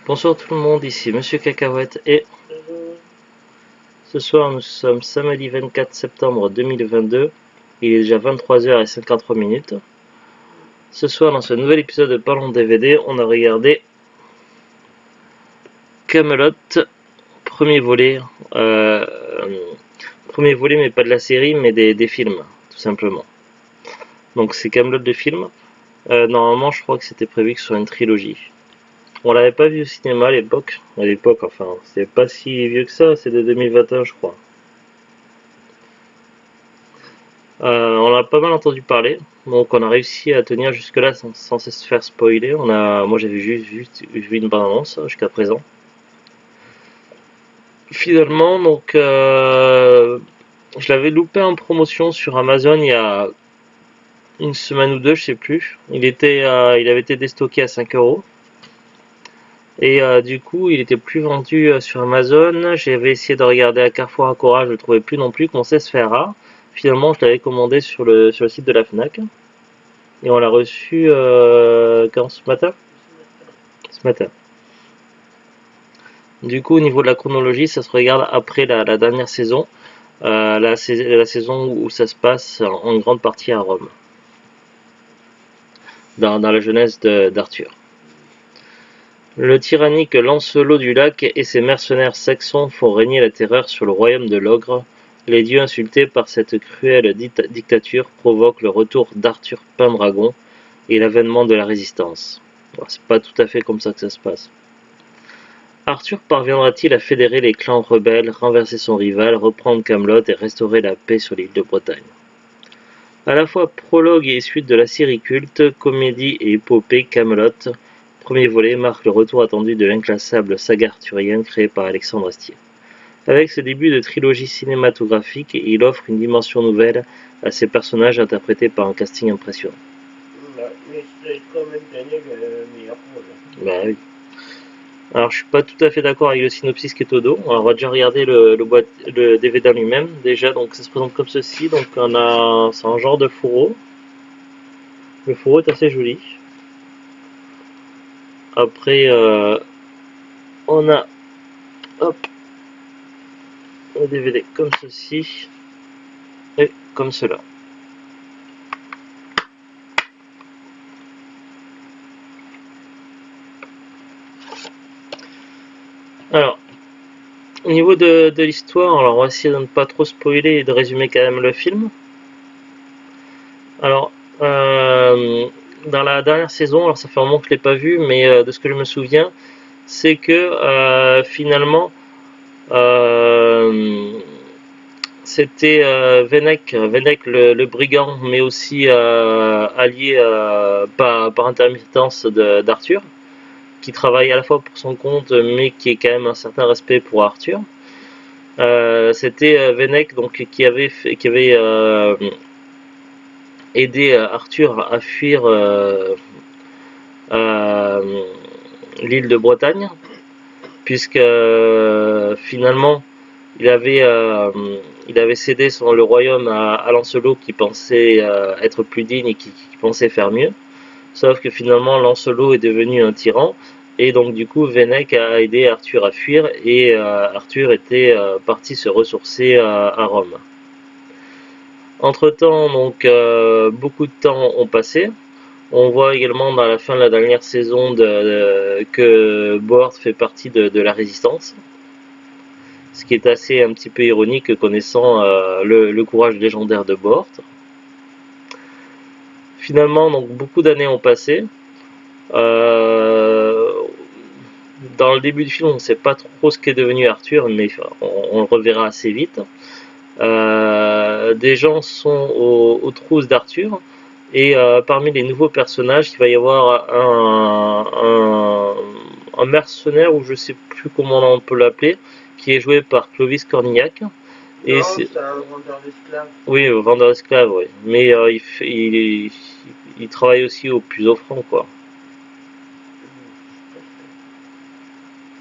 Bonsoir tout le monde, ici Monsieur Cacahuète et ce soir nous sommes samedi 24 septembre 2022, il est déjà 23h53. Ce soir dans ce nouvel épisode de Parlons DVD, on a regardé Camelot, premier volet, mais pas de la série mais des films tout simplement. Donc c'est Camelot de film, normalement je crois que c'était prévu que ce soit une trilogie. On l'avait pas vu au cinéma à l'époque, enfin, c'est pas si vieux que ça, c'est de 2021 je crois. On a pas mal entendu parler, donc on a réussi à tenir jusque là sans se faire spoiler. Moi j'avais juste vu une bande-annonce jusqu'à présent. Finalement, donc je l'avais loupé en promotion sur Amazon il y a une semaine ou deux, je sais plus. Il avait été déstocké à 5 €. Et du coup, il était plus vendu sur Amazon. J'avais essayé de regarder à Carrefour, à Cora, je le trouvais plus non plus, commençait à se faire rare. Finalement, je l'avais commandé sur le site de la Fnac. Et on l'a reçu quand ce matin. Du coup, au niveau de la chronologie, ça se regarde après la dernière saison. La saison où ça se passe en grande partie à Rome. Dans la jeunesse d'Arthur. Le tyrannique Lancelot du Lac et ses mercenaires saxons font régner la terreur sur le royaume de l'ogre. Les dieux insultés par cette cruelle dictature provoquent le retour d'Arthur Pendragon et l'avènement de la résistance. C'est pas tout à fait comme ça que ça se passe. Arthur parviendra-t-il à fédérer les clans rebelles, renverser son rival, reprendre Camelot et restaurer la paix sur l'île de Bretagne? À la fois prologue et suite de la série culte, comédie et épopée, Camelot premier volet marque le retour attendu de l'inclassable saga arthurienne créée par Alexandre Astier. Avec ce début de trilogie cinématographique, il offre une dimension nouvelle à ses personnages interprétés par un casting impressionnant. Mais c'est quand même gagné le meilleur rôle. Bah oui. Alors je suis pas tout à fait d'accord avec le synopsis qui est au dos. Alors, on va déjà regarder le DVD lui-même. Déjà, donc ça se présente comme ceci. Donc c'est un genre de fourreau. Le fourreau est assez joli. Après, on a le DVD comme ceci et comme cela. Alors, au niveau de l'histoire, alors on va essayer de ne pas trop spoiler et de résumer quand même le film. Alors, dans la dernière saison, alors ça fait un moment que je ne l'ai pas vu, mais de ce que je me souviens, c'est que finalement, c'était Vennec le brigand, mais aussi allié par intermittence d'Arthur, qui travaille à la fois pour son compte, mais qui est quand même un certain respect pour Arthur. C'était Vennec donc qui avait aidé Arthur à fuir l'île de Bretagne, puisque finalement il avait cédé le royaume à Lancelot qui pensait être plus digne et qui pensait faire mieux. Sauf que finalement Lancelot est devenu un tyran et donc du coup Vennec a aidé Arthur à fuir et Arthur était parti se ressourcer à Rome. Entre temps, donc beaucoup de temps ont passé. On voit également dans la fin de la dernière saison que Bohort fait partie de la résistance. Ce qui est assez un petit peu ironique connaissant le courage légendaire de Bohort. Finalement, donc beaucoup d'années ont passé. Dans le début du film, on ne sait pas trop ce qu'est devenu Arthur, mais on le reverra assez vite. Des gens sont aux trousses d'Arthur, et parmi les nouveaux personnages, il va y avoir un mercenaire, ou je ne sais plus comment on peut l'appeler, qui est joué par Clovis Cornillac. Et c'est un vendeur d'esclaves. Oui, vendeur d'esclaves, oui. Mais il travaille aussi au plus offrant, quoi.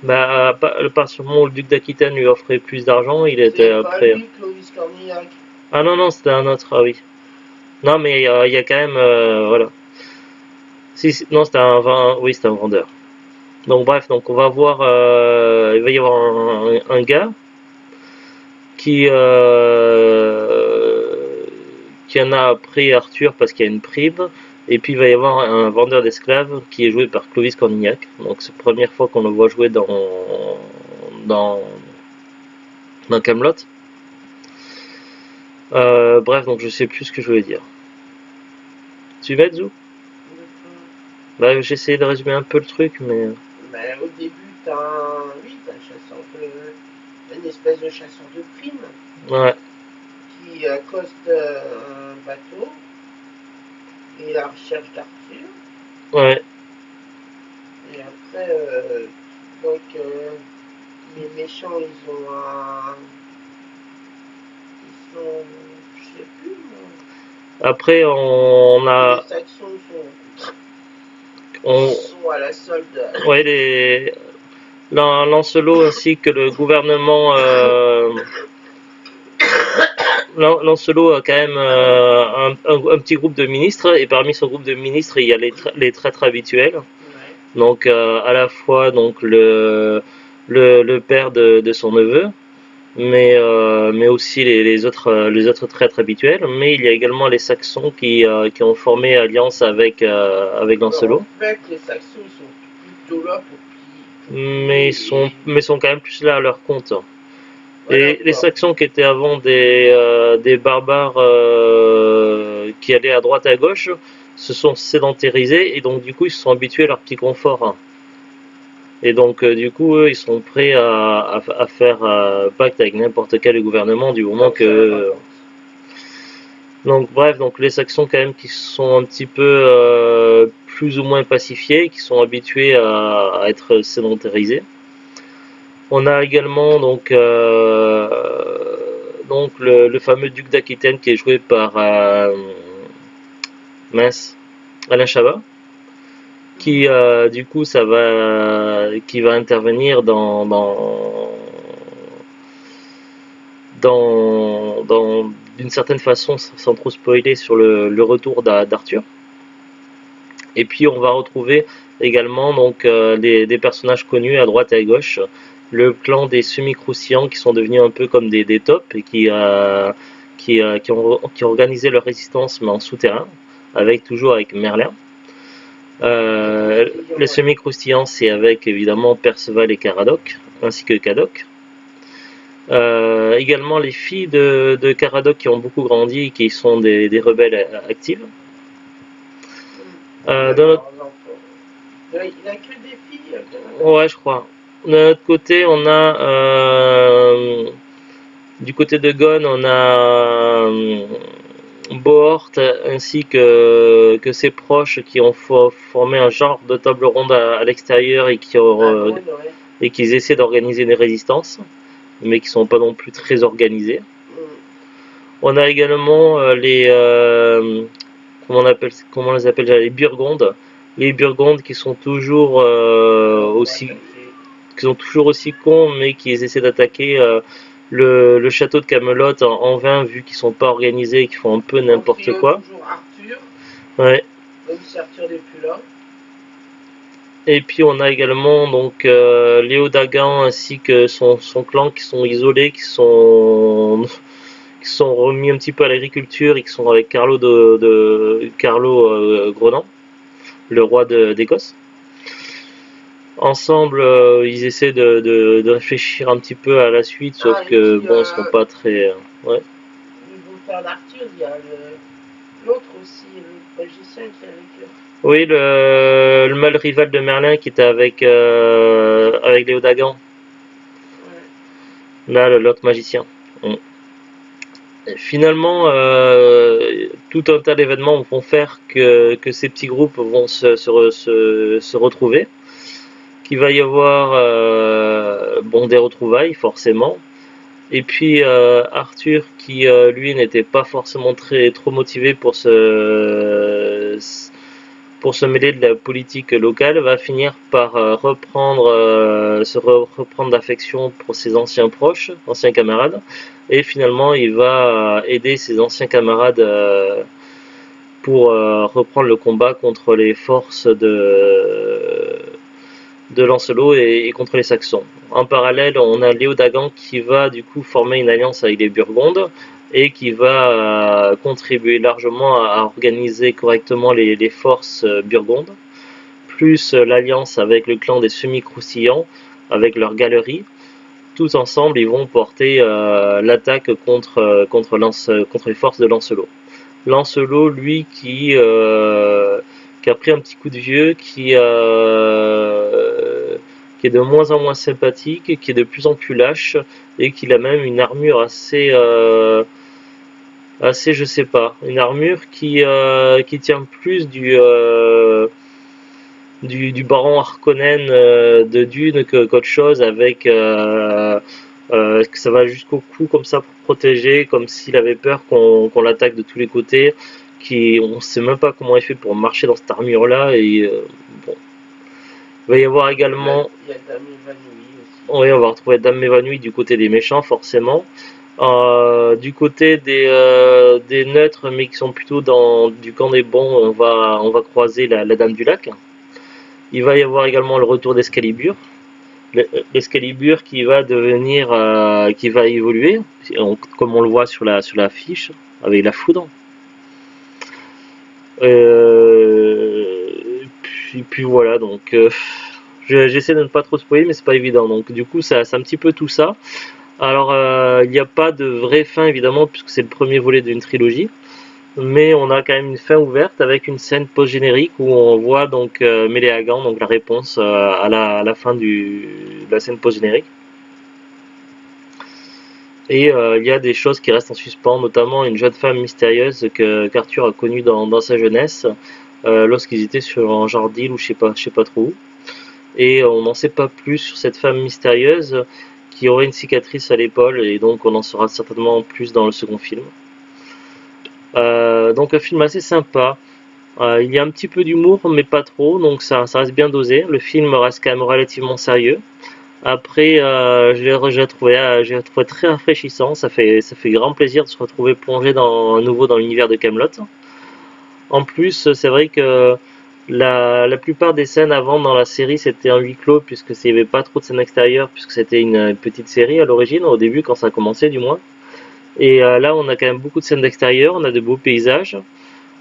Bah, à partir du moment où le duc d'Aquitaine lui offrait plus d'argent, il était après. C'est pas lui, Clovis Cornillac. Ah non, c'était un autre, ah oui. Non, mais il y a quand même, voilà. Non, c'était un vendeur. Donc bref, donc on va voir, il va y avoir un gars qui, qui en a appris Arthur parce qu'il y a une prime. Et puis il va y avoir un vendeur d'esclaves qui est joué par Clovis Cornillac. Donc c'est la première fois qu'on le voit jouer dans, dans Camelot. Bref, donc je sais plus ce que je voulais dire. Tu vas, Zou? Bah, j'ai essayé de résumer un peu le truc, mais... Mais au début, oui, t'as un chasseur une espèce de chasseur de primes Ouais. qui accoste un bateau et la recherche d'Arthur. Ouais. Et après, donc, les méchants, ils ont un. Ils sont. Je sais plus, moi. Après, on a... Les Saxons On, sont à la solde. ouais, les... Lancelot ainsi que le gouvernement... Lancelot a quand même un petit groupe de ministres, et parmi son groupe de ministres, il y a les traîtres habituels. Ouais. Donc, à la fois donc le père de son neveu, mais aussi les autres traîtres habituels. Mais il y a également les Saxons qui ont formé alliance avec Lancelot. En fait, les Saxons, ils sont plutôt là pour Mais sont quand même plus là à leur compte. Ouais, Et les d'accord. Saxons qui étaient avant des barbares qui allaient à droite et à gauche se sont sédentarisés, et donc du coup ils se sont habitués à leur petit confort. Et donc du coup eux ils sont prêts à faire pacte avec n'importe quel gouvernement du moment Donc, ça n'a pas que... compte. Donc bref, donc les Saxons quand même qui sont un petit peu plus ou moins pacifiés, qui sont habitués à être sédentarisés. On a également donc le fameux duc d'Aquitaine qui est joué par Alain Chabat, qui du coup qui va intervenir d'une certaine façon, sans trop spoiler, sur le retour d'Arthur. Et puis on va retrouver également donc des personnages connus à droite et à gauche. Le clan des semi-croustillants qui sont devenus un peu comme des tops et qui ont organisé leur résistance mais en souterrain, toujours avec Merlin. Les semi-croustillants, c'est avec évidemment Perceval et Caradoc, ainsi que Cadoc. Également les filles de Caradoc qui ont beaucoup grandi et qui sont des rebelles actives. Il a que des filles. Ouais, je crois. De notre côté, on a du côté de Gon, on a Bohort ainsi que ses proches qui ont formé un genre de table ronde à l'extérieur et et qui essaient d'organiser des résistances, mais qui sont pas non plus très organisées. On a également comment on les appelle déjà, les Burgondes. Les Burgondes qui sont toujours aussi cons, mais qui essaient d'attaquer le château de Camelot en vain, vu qu'ils sont pas organisés et qu'ils font un peu n'importe quoi. Toujours Arthur. Ouais. Même si Arthur n'est plus là. Et puis on a également donc Léo Dagan ainsi que son clan qui sont isolés, qui sont remis un petit peu à l'agriculture et qui sont avec Carlo Grenand, le roi d'Écosse. Ensemble, ils essaient de réfléchir un petit peu à la suite, sauf que bon, ils sont pas très... ouais. Le beau-père d'Arthur, il y a l'autre aussi, le magicien qui est avec eux. Oui, le mâle rival de Merlin qui était avec Léo Dagan. Ouais. Là, l'autre magicien. Et finalement, tout un tas d'événements vont faire que ces petits groupes vont se retrouver. Qu'il va y avoir des retrouvailles forcément, et puis Arthur qui lui n'était pas forcément trop motivé pour se mêler de la politique locale, va finir par reprendre d'affection pour ses anciens camarades, et finalement il va aider ses anciens camarades pour reprendre le combat contre les forces Lancelot et contre les Saxons. En parallèle, on a Léodagan qui va du coup former une alliance avec les Burgondes et qui va contribuer largement à organiser correctement les forces burgondes, plus l'alliance avec le clan des semi-croustillants, avec leur galerie. Tous ensemble, ils vont porter l'attaque contre les forces de Lancelot. Lancelot, lui, qui a pris un petit coup de vieux, qui est de moins en moins sympathique, qui est de plus en plus lâche, et qui a même une armure assez, je sais pas, une armure qui tient plus du baron Harkonnen de Dune qu'autre chose, avec que ça va jusqu'au cou comme ça pour protéger, comme s'il avait peur qu'on l'attaque de tous les côtés, on sait même pas comment il fait pour marcher dans cette armure là, et bon. Il va y avoir également, Il y a Dame évanouie aussi. oui, on va retrouver Dame évanouie du côté des méchants forcément. Du côté des neutres, mais qui sont plutôt du camp des bons, on va croiser la Dame du Lac. Il va y avoir également le retour d'Excalibur. L'Excalibur qui va devenir, qui va évoluer, comme on le voit sur la fiche, avec la foudre. Puis voilà, donc j'essaie de ne pas trop spoiler, mais c'est pas évident. Donc du coup, c'est un petit peu tout ça. Alors, il n'y a pas de vraie fin évidemment, puisque c'est le premier volet d'une trilogie. Mais on a quand même une fin ouverte avec une scène post-générique où on voit donc Méléagant, donc la réponse à la fin de la scène post-générique. Et il y a des choses qui restent en suspens, notamment une jeune femme mystérieuse qu'Arthur a connue dans sa jeunesse, lorsqu'ils étaient sur un genre d'île ou je sais pas trop où. Et on n'en sait pas plus sur cette femme mystérieuse qui aurait une cicatrice à l'épaule, et donc on en saura certainement plus dans le second film. Donc un film assez sympa. Il y a un petit peu d'humour, mais pas trop, donc ça reste bien dosé. Le film reste quand même relativement sérieux. Après, je l'ai trouvé très rafraîchissant. Ça fait grand plaisir de se retrouver plongé à nouveau dans l'univers de Camelot. En plus, c'est vrai que la plupart des scènes avant dans la série c'était en huis clos, puisque il n'y avait pas trop de scènes extérieures, puisque c'était une petite série à l'origine, au début quand ça a commencé du moins. Et là, on a quand même beaucoup de scènes d'extérieur, on a de beaux paysages.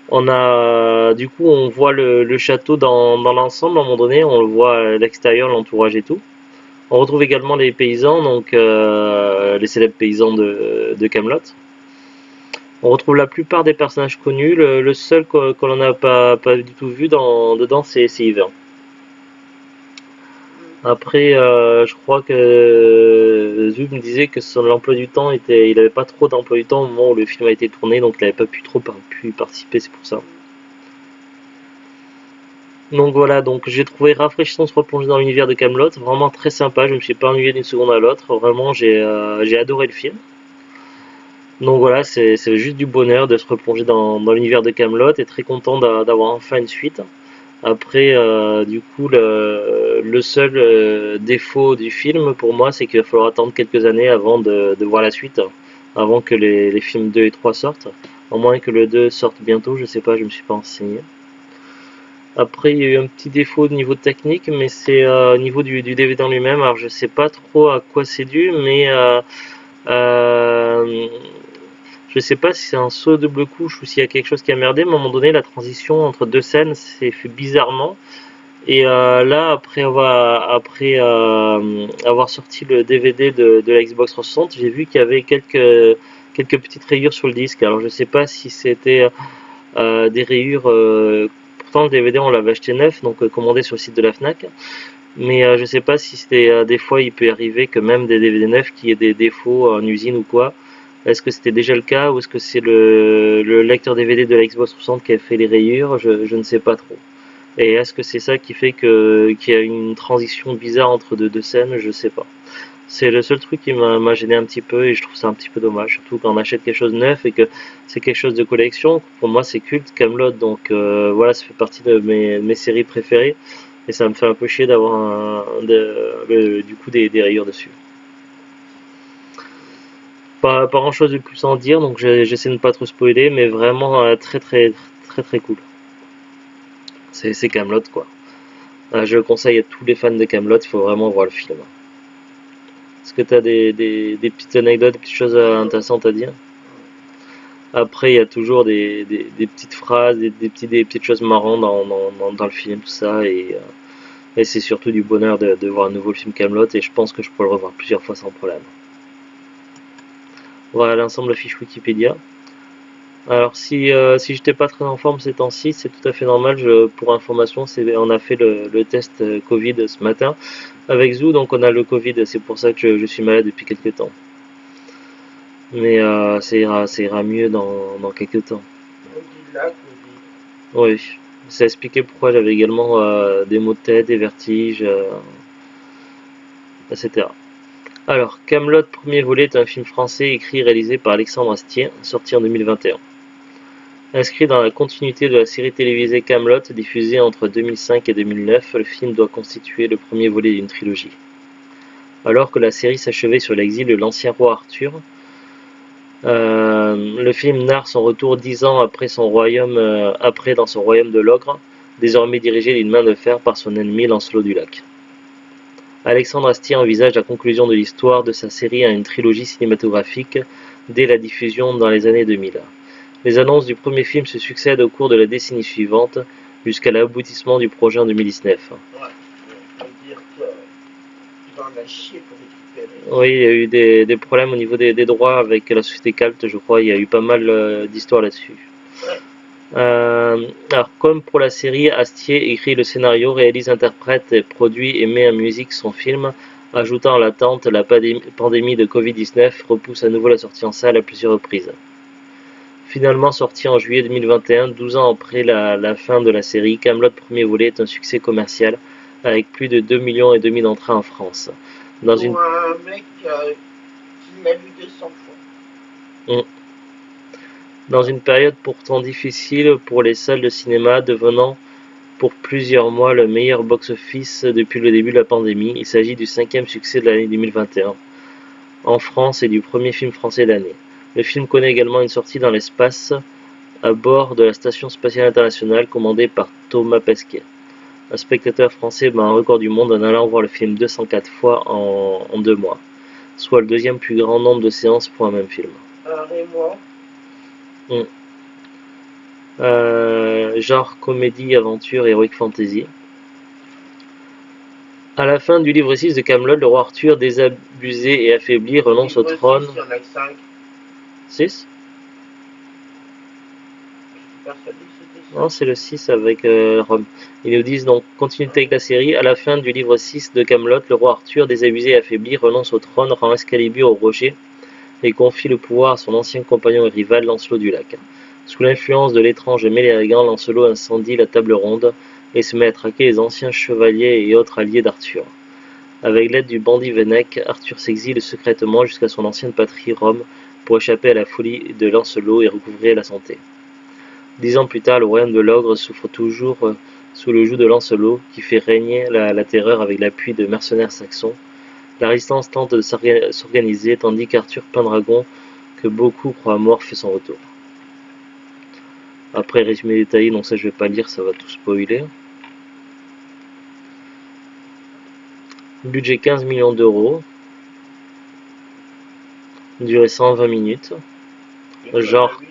On a, du coup, on voit le château dans l'ensemble, à un moment donné, on le voit à l'extérieur, l'entourage et tout. On retrouve également les paysans, donc les célèbres paysans de Camelot. On retrouve la plupart des personnages connus. Le seul qu'on n'a pas du tout vu dedans, c'est Yvain. Après, je crois que Zub me disait que son emploi du temps il n'avait pas trop d'emploi du temps au moment où le film a été tourné, donc il n'avait pas pu participer, c'est pour ça. Donc voilà, donc j'ai trouvé rafraîchissant de se replonger dans l'univers de Camelot, vraiment très sympa, je ne me suis pas ennuyé d'une seconde à l'autre, vraiment j'ai adoré le film. Donc voilà, c'est juste du bonheur de se replonger dans l'univers de Camelot, et très content d'avoir enfin une suite. Après, du coup, le seul défaut du film pour moi, c'est qu'il va falloir attendre quelques années avant de voir la suite, avant que les films 2 et 3 sortent, à moins que le 2 sorte bientôt, je sais pas, je me suis pas renseigné. Après, il y a eu un petit défaut au niveau technique, mais c'est au niveau du DVD en lui-même. Alors, je sais pas trop à quoi c'est dû, mais je sais pas si c'est un saut double couche ou s'il y a quelque chose qui a merdé, mais à un moment donné, la transition entre deux scènes s'est fait bizarrement. Et là, après avoir sorti le DVD de la Xbox 360, j'ai vu qu'il y avait quelques petites rayures sur le disque. Alors, je sais pas si c'était des rayures. Pourtant, le DVD, on l'avait acheté neuf, donc commandé sur le site de la Fnac. Mais je sais pas si c'était des fois, il peut arriver que même des DVD neufs qui aient des défauts en usine ou quoi. Est-ce que c'était déjà le cas, ou est-ce que c'est le lecteur DVD de la Xbox 360 qui a fait les rayures? Je ne sais pas trop. Et est-ce que c'est ça qui fait qu'il y a une transition bizarre entre deux scènes? Je sais pas. C'est le seul truc qui m'a gêné un petit peu, et je trouve ça un petit peu dommage, surtout quand on achète quelque chose de neuf et que c'est quelque chose de collection. Pour moi, c'est culte, Camelot, donc voilà, ça fait partie de mes séries préférées, et ça me fait un peu chier d'avoir du coup des rayures dessus. Pas grand chose de plus à en dire, donc j'essaie de ne pas trop spoiler, mais vraiment très très très très cool. C'est Camelot quoi. Je le conseille à tous les fans de Camelot, il faut vraiment voir le film. Est-ce que tu as des petites anecdotes, des petites choses intéressantes à dire? Après, il y a toujours des petites phrases, des petites choses marrantes dans le film, tout ça, et c'est surtout du bonheur de voir à nouveau le film Camelot, et je pense que je pourrais le revoir plusieurs fois sans problème. Voilà l'ensemble de la fiche Wikipédia. Alors si j'étais pas très en forme ces temps-ci, c'est tout à fait normal. Pour information, on a fait le test Covid ce matin avec Zou, donc on a le Covid, c'est pour ça que je suis malade depuis quelques temps. Mais ça ira mieux dans quelques temps. On dit là, Covid. Oui, ça expliquait pourquoi j'avais également des maux de tête, des vertiges, etc. Alors, Camelot premier volet est un film français écrit et réalisé par Alexandre Astier, sorti en 2021. Inscrit dans la continuité de la série télévisée Camelot, diffusée entre 2005 et 2009, le film doit constituer le premier volet d'une trilogie. Alors que la série s'achevait sur l'exil de l'ancien roi Arthur, le film narre son retour 10 ans après dans son royaume de l'ogre, désormais dirigé d'une main de fer par son ennemi Lancelot du Lac. Alexandre Astier envisage la conclusion de l'histoire de sa série à une trilogie cinématographique dès la diffusion dans les années 2000. Les annonces du premier film se succèdent au cours de la décennie suivante, jusqu'à l'aboutissement du projet en 2019. Ouais, on peut dire qu'il va en a chier pour récupérer. Oui, il y a eu des problèmes au niveau des droits avec la société Calt, je crois. Il y a eu pas mal d'histoires là-dessus. Ouais. Alors, comme pour la série, Astier écrit le scénario, réalise, interprète, produit et met en musique son film, ajoutant en l'attente la pandémie de Covid-19 repousse à nouveau la sortie en salle à plusieurs reprises. Finalement sorti en juillet 2021, 12 ans après la fin de la série, Camelot premier volet est un succès commercial avec plus de 2,5 millions d'entrées en France. Pour un mec qui l'a vu 200 fois. Dans une période pourtant difficile pour les salles de cinéma, devenant pour plusieurs mois le meilleur box-office depuis le début de la pandémie, il s'agit du 5e succès de l'année 2021 en France et du premier film français de l'année. Le film connaît également une sortie dans l'espace à bord de la Station spatiale internationale commandée par Thomas Pesquet. Un spectateur français bat un record du monde en allant voir le film 204 fois en 2 mois, soit le deuxième plus grand nombre de séances pour un même film. Et moi Genre comédie, aventure, heroic fantasy. À la fin du livre 6 de Camelot, le roi Arthur, désabusé et affaibli, renonce au trône. 6 ? Non, c'est le 6 avec Rome. Ils nous disent donc, continuité avec la série, à la fin du livre 6 de Camelot, le roi Arthur, désabusé et affaibli, renonce au trône, rend Excalibur au rocher et confie le pouvoir à son ancien compagnon et rival Lancelot du Lac. Sous l'influence de l'étrange Mélérigant, Lancelot incendie la table ronde et se met à traquer les anciens chevaliers et autres alliés d'Arthur. Avec l'aide du bandit Vennec, Arthur s'exile secrètement jusqu'à son ancienne patrie Rome pour échapper à la folie de Lancelot et recouvrer la santé. 10 ans plus tard, le royaume de l'ogre souffre toujours sous le joug de Lancelot, qui fait régner la terreur avec l'appui de mercenaires saxons. La résistance tente de s'organiser, tandis qu'Arthur Pendragon, que beaucoup croient mort, fait son retour. Après, résumé détaillé, donc ça je vais pas lire, ça va tout spoiler. Budget 15 millions d'euros. Durée 120 minutes. Genre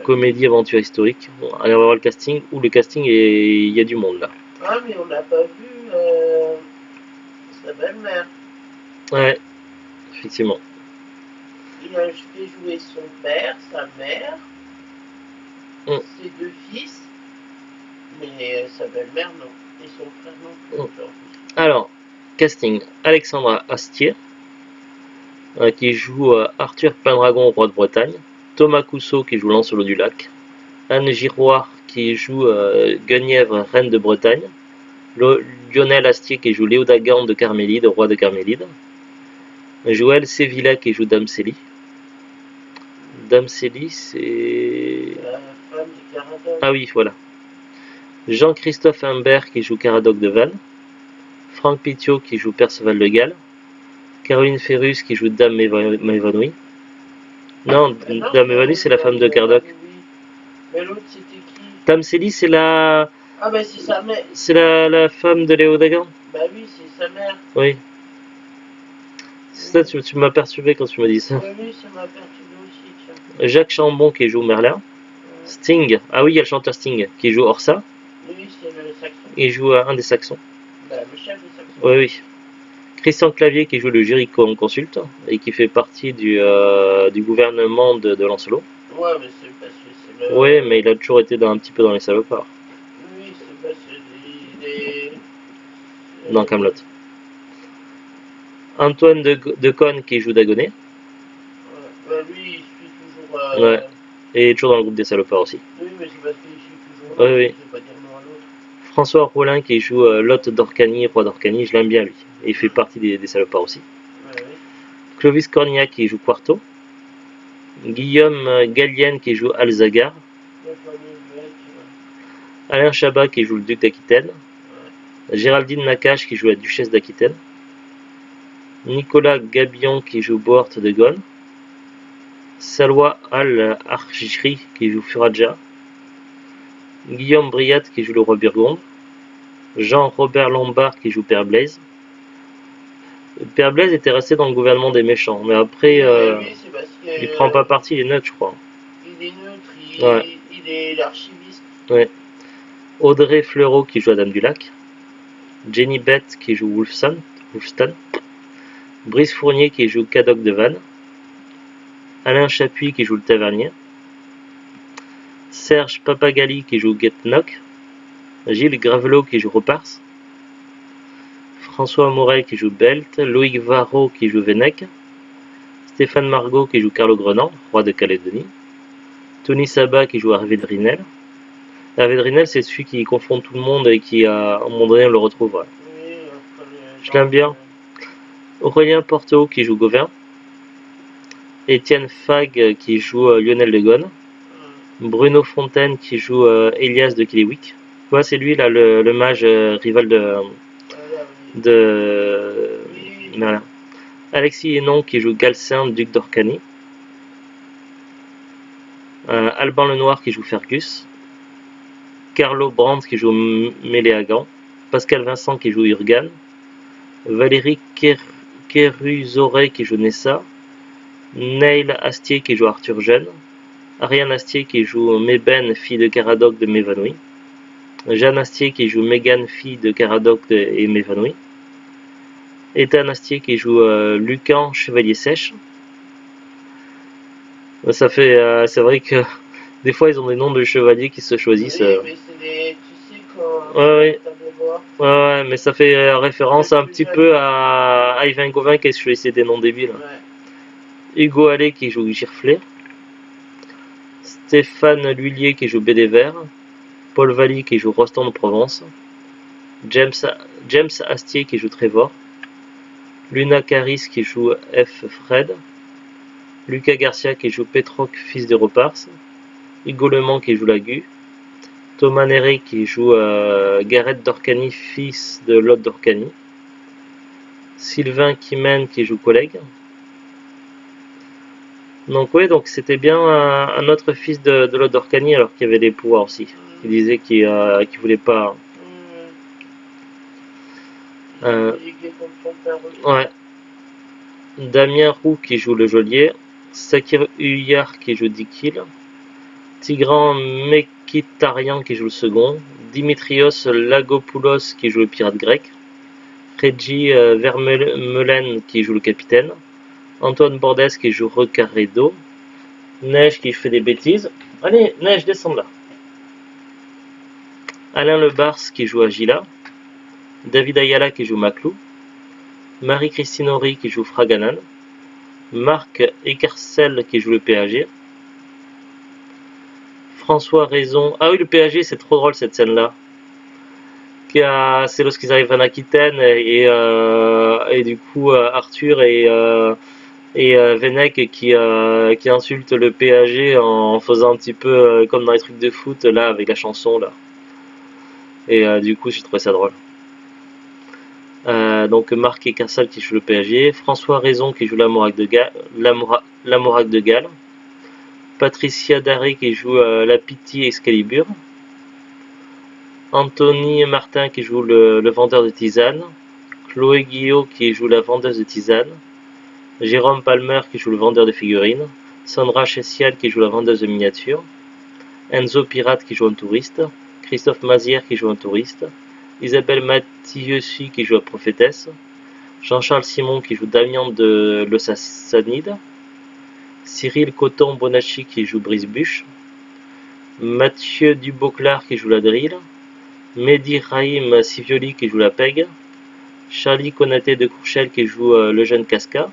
comédie aventure historique. Bon, allez, on va voir le casting. Ou le casting et il y a du monde là. Ah, mais on n'a pas vu sa belle-mère. Ouais, effectivement. Il a fait jouer son père, sa mère, ses 2 fils, mais sa belle-mère non, et son frère non plus. Alors, casting, Alexandre Astier, qui joue Arthur Pendragon, roi de Bretagne, Thomas Cousseau qui joue Lancelot du Lac, Anne Giroir qui joue Guenièvre, reine de Bretagne, Lionel Astier qui joue Léodagan de Carmélide, roi de Carmélide, Joël Sevilla qui joue Dame Célie. Dame Célie, c'est... La femme de Caradoc. Ah oui, voilà. Jean-Christophe Imbert qui joue Caradoc de Vannes, Franck Pitiot qui joue Perceval de Galles, Caroline Ferrus qui joue Dame Mévanoui. Non, Dame Mévanoui c'est la femme de Caradoc. Mais l'autre c'était qui? Dame Célie c'est la Ah bah c'est sa mère. C'est la femme de Léo Dagan? Bah oui, c'est sa mère. Oui. C'est ça, tu m'as perturbé quand tu m'as dit ça. Oui, ça m'a perturbé aussi, tiens. Jacques Chambon qui joue Merlin. Sting, ah oui, il y a le chanteur Sting qui joue Orsa. Oui, c'est le saxon. Il joue un des Saxons. Bah, le chef des Saxons. Oui, oui. Christian Clavier qui joue le Jericho Consulte et qui fait partie du gouvernement de Lancelot. Ouais, mais c'est parce que c'est le. Oui, mais il a toujours été un petit peu dans les salopards. Oui, c'est parce qu'il est. Dans Camelot. Antoine de Caunes qui joue Dagonet. Ouais, lui, il suit toujours. Ouais. Et toujours dans le groupe des salopards aussi. Oui, mais c'est parce qu'il suit toujours. Oui, oui. Je vais pas dire non à l'autre. François Rollin qui joue Lot d'Orcanie, roi d'Orcanie, je l'aime bien lui. Et il fait partie des salopards aussi. Ouais, oui. Clovis Cornillac qui joue Quarto. Guillaume Gallienne qui joue Alzagar. Alain Chabat qui joue le duc d'Aquitaine. Géraldine Nakache qui joue la duchesse d'Aquitaine. Nicolas Gabion qui joue Bohort de Gon. Salwa Al-Arjri qui joue Furaja. Guillaume Briat qui joue le roi Burgonde. Jean-Robert Lombard qui joue Père Blaise. Père Blaise était resté dans le gouvernement des méchants, mais après, oui, il prend pas parti, il est neutre, je crois. Il est neutre, il est l'archiviste. Ouais. Audrey Fleurot qui joue Dame du Lac. Jenny Bett qui joue Wolfstan. Brice Fournier qui joue Cadoc de Vannes. Alain Chapuis qui joue le tavernier. Serge Papagali qui joue Getnock. Gilles Gravelot qui joue Repars. François Morel qui joue Belt. Loïc Varro qui joue Venec. Stéphane Margot qui joue Carlo Grenand, roi de Calédonie. Tony Sabat qui joue Hervé Drinel. Hervé Drinel, c'est celui qui confond tout le monde et qui, à un moment donné, on le retrouve. Ouais. Oui, je l'aime bien. Aurélien Porteau qui joue Gauvin. Étienne Fag qui joue Lionel de Gonne. Bruno Fontaine qui joue Elias de Kiliwick. Ouais, c'est lui là, le mage rival de Merlin. Alexis Hénon qui joue Galcin, duc d'Orcanie. Alban Lenoir qui joue Fergus. Carlo Brandt qui joue Méléagan. Pascal Vincent qui joue Urgan. Valérie Keruzoré qui joue Nessa. Neil Astier qui joue Arthur Jeune. Ariane Astier qui joue Mében, fille de Caradoc de Mévanoui. Jeanne Astier qui joue Mégane, fille de Caradoc et Mévanoui. Ethan Astier qui joue Lucan, chevalier sèche. Ça fait, c'est vrai que des fois ils ont des noms de chevaliers qui se choisissent. Oui, mais c'est des, tu sais quand. Ouais, mais ça fait référence un petit peu à Ivan Gauvin qui a choisi des noms débiles. Ouais. Hugo Allais qui joue Girflet. Stéphane Lhuillier qui joue Bédévert. Paul Valli qui joue Rostand de Provence. James Astier qui joue Trevor. Luna Caris qui joue F. Fred. Lucas Garcia qui joue Petroc, fils de Repars. Hugo Lemans qui joue Lagu. Thomas Néré qui joue Gareth d'Orcanie, fils de Lot d'Orcanie. Sylvain Kimen qui joue Collègue. Donc oui, donc c'était bien un autre fils de Lot d'Orcanie alors qu'il y avait des pouvoirs aussi. Il disait qu'il voulait pas. Ouais. Damien Roux qui joue le geôlier. Sakir Huyar qui joue Dikil. Tigran Mekitarian qui joue le second. Dimitrios Lagopoulos qui joue le pirate grec. Reggie Vermeulen qui joue le capitaine. Antoine Bordes qui joue Recaredo. Neige qui fait des bêtises. Allez, Neige, descends là. Alain Lebars qui joue Agila. David Ayala qui joue Maclou. Marie-Christine Horry qui joue Fraganan. Marc Ecarcel qui joue le PAG. François Raison. Ah oui, le PAG, c'est trop drôle cette scène-là. C'est lorsqu'ils arrivent en Aquitaine et du coup Arthur et Venec qui insultent le PAG en faisant un petit peu comme dans les trucs de foot là avec la chanson là. Et du coup j'ai trouvé ça drôle. Donc Marc Ecarsal qui joue le PAG, François Raison qui joue l'Amorac de Galles, Patricia Daré qui joue la Pitié Excalibur, Anthony Martin qui joue le vendeur de tisane, Chloé Guillot qui joue la vendeuse de tisane, Jérôme Palmer qui joue le vendeur de figurines, Sandra Chessial qui joue la vendeuse de miniatures, Enzo Pirate qui joue un touriste, Christophe Mazière qui joue un touriste, Isabelle Mathieusi qui joue la prophétesse, Jean-Charles Simon qui joue Damien de Le Sassanide, Cyril Coton-Bonacci qui joue Brise-Bûche, Mathieu Dubauclar qui joue la drill, Mehdi Rahim Sivioli qui joue la peg, Charlie Konaté de Courchel qui joue le jeune Casca,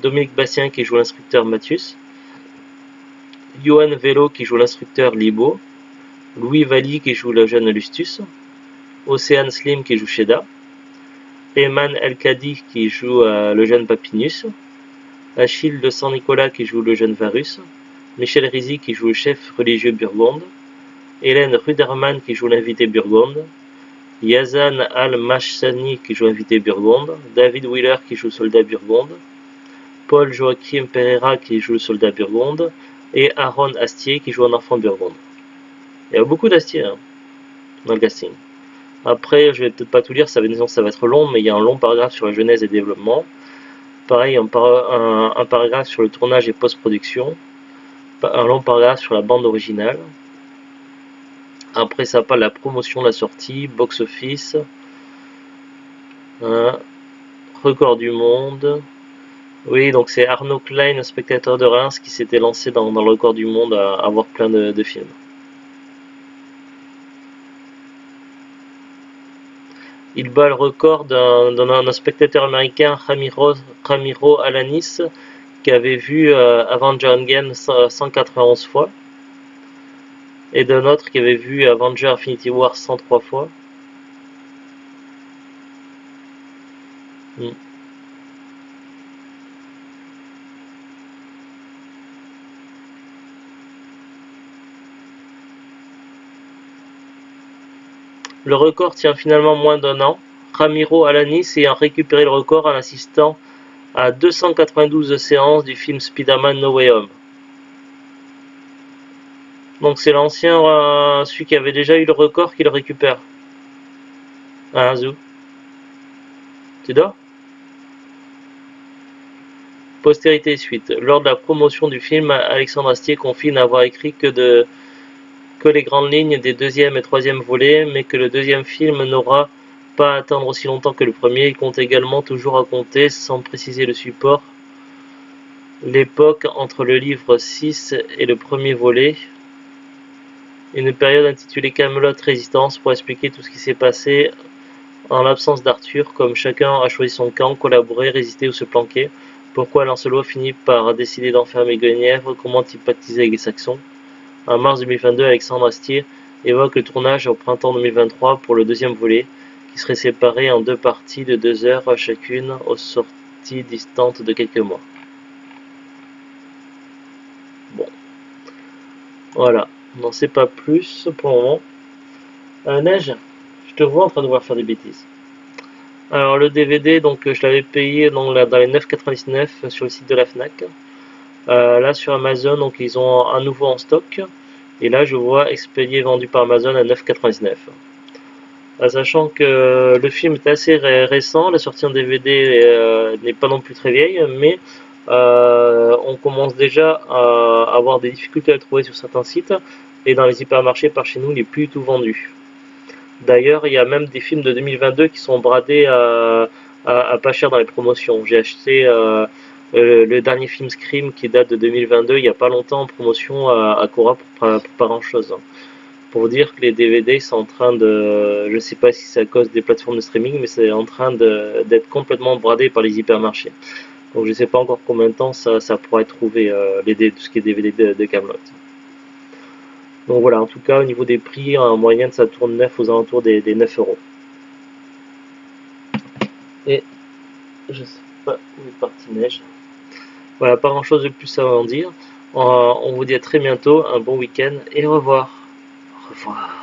Dominique Bastien qui joue l'instructeur Mathius, Johan Velo qui joue l'instructeur Libo, Louis Valli qui joue le jeune Lustus, Océane Slim qui joue Sheda, Eman El-Kadi qui joue le jeune Papinus, Achille de Saint-Nicolas qui joue le jeune Varus, Michel Rizy qui joue le chef religieux Burgonde, Hélène Ruderman qui joue l'invité Burgonde, Yazan Al-Mashsani qui joue l'invité Burgonde, David Wheeler qui joue soldat Burgonde, Paul Joachim Pereira qui joue le soldat Burgonde, et Aaron Astier qui joue un enfant Burgonde. Il y a beaucoup d'Astier dans le casting. Après, je vais peut-être pas tout lire, ça va être long, mais il y a un long paragraphe sur la genèse et le développement. Pareil, un paragraphe sur le tournage et post-production. Un long paragraphe sur la bande originale. Après, ça parle de la promotion, la sortie, box-office, record du monde. Oui, donc c'est Arnaud Klein, un spectateur de Reims, qui s'était lancé dans le record du monde à avoir plein de films. Il bat le record d'un spectateur américain, Ramiro Alanis, qui avait vu Avenger Endgame 191 fois, et d'un autre qui avait vu Avenger Infinity War 103 fois. Le record tient finalement moins d'un an. Ramiro Alanis ayant récupéré le record en assistant à 292 séances du film Spider-Man No Way Home. Donc c'est l'ancien, celui qui avait déjà eu le record, qui le récupère. Ah, Zou. Tu dors? Postérité suite. Lors de la promotion du film, Alexandre Astier confie n'avoir écrit que les grandes lignes des deuxième et troisième volets, mais que le deuxième film n'aura pas à attendre aussi longtemps que le premier. Il compte également toujours raconter, sans préciser le support, l'époque entre le livre 6 et le premier volet, une période intitulée Camelot Résistance, pour expliquer tout ce qui s'est passé en l'absence d'Arthur, comme chacun a choisi son camp, collaboré, résisté ou se planquer, pourquoi Lancelot finit par décider d'enfermer Guenièvre, comment sympathiser avec les Saxons. En mars 2022, Alexandre Astier évoque le tournage au printemps 2023 pour le deuxième volet, qui serait séparé en deux parties de 2 heures chacune, aux sorties distantes de quelques mois. Bon. Voilà. On n'en sait pas plus pour le moment. Neige, je te vois en train de voir faire des bêtises. Alors le DVD, donc je l'avais payé dans les 9,99 sur le site de la Fnac. Là sur Amazon, donc ils ont un nouveau en stock. Et là je vois expédié vendu par Amazon à 9,99. Sachant que le film est assez récent, la sortie en DVD n'est pas non plus très vieille, mais on commence déjà à avoir des difficultés à le trouver sur certains sites, et dans les hypermarchés par chez nous il n'est plus du tout vendu. D'ailleurs il y a même des films de 2022 qui sont bradés à pas cher dans les promotions. J'ai acheté le dernier film Scream qui date de 2022 il n'y a pas longtemps en promotion à Cora pour pas grand chose. Pour vous dire que les DVD sont en train de, je ne sais pas si c'est à cause des plateformes de streaming, mais c'est en train d'être complètement bradé par les hypermarchés. Donc je ne sais pas encore combien de temps ça pourra être trouvé, tout ce qui est DVD de Camelot. Donc voilà, en tout cas au niveau des prix, en moyenne ça tourne aux alentours des 9 €. Et je sais pas où est parti Neige. Voilà, pas grand chose de plus à en dire. On vous dit à très bientôt, un bon week-end et au revoir. Au revoir.